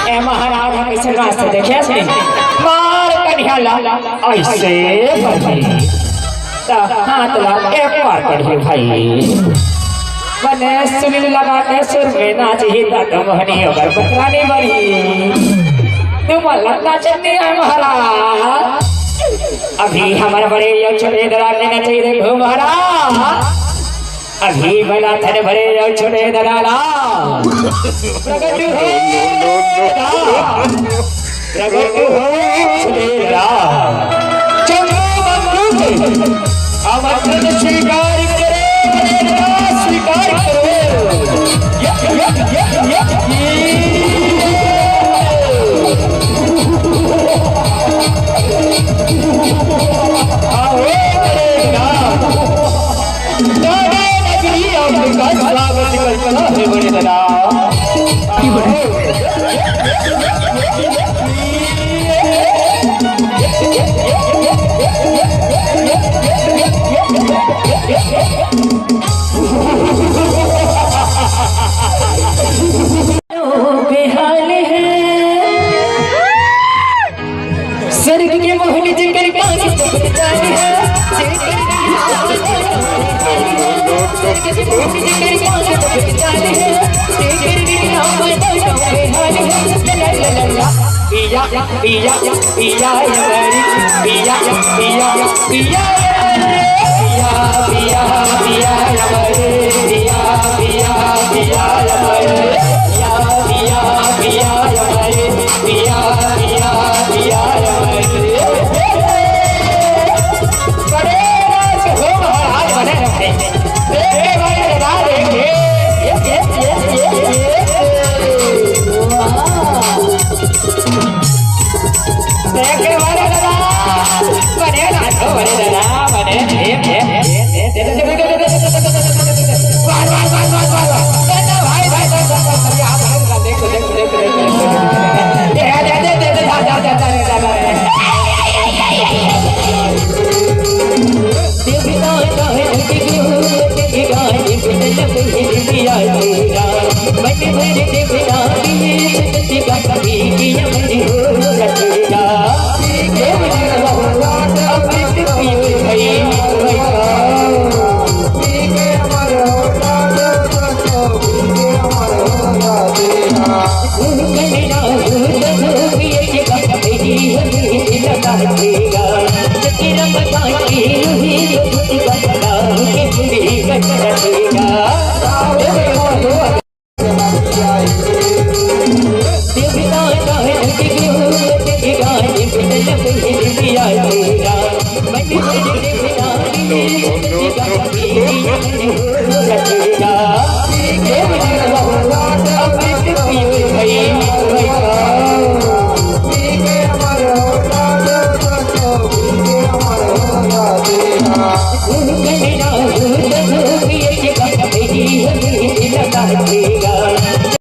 ए महाराज हम इस रास्ते देखे से मार कन्हैया ऐसे हाथ ला एक बार करिए भाई बने सुनील लगाते सुर में नाच ही तो मोहनी अगर बतरानी बनी तुम लगना चलनी है महाराज अभी हमारे बड़े यो छोटे दरार लेना चाहिए देखो महाराज अभी बड़ा थन भरे यो छोटे दराला प्रगट हो छोटे दरार चलो बंधु आमंत्रण स्वीकार करे स्वीकार करो बड़े दादा बेहाल है स्वर्ग के मोहन जिगर पिया पिया पिया पिया पिया पिया पिया पिया पिया पिया पिया पिया पिया पिया पिया पिया बड़े राज हो महाराज बने रहते देखे भाई दादा देखे देखे वाले दादा बने राज हो बने दादा बने Hey,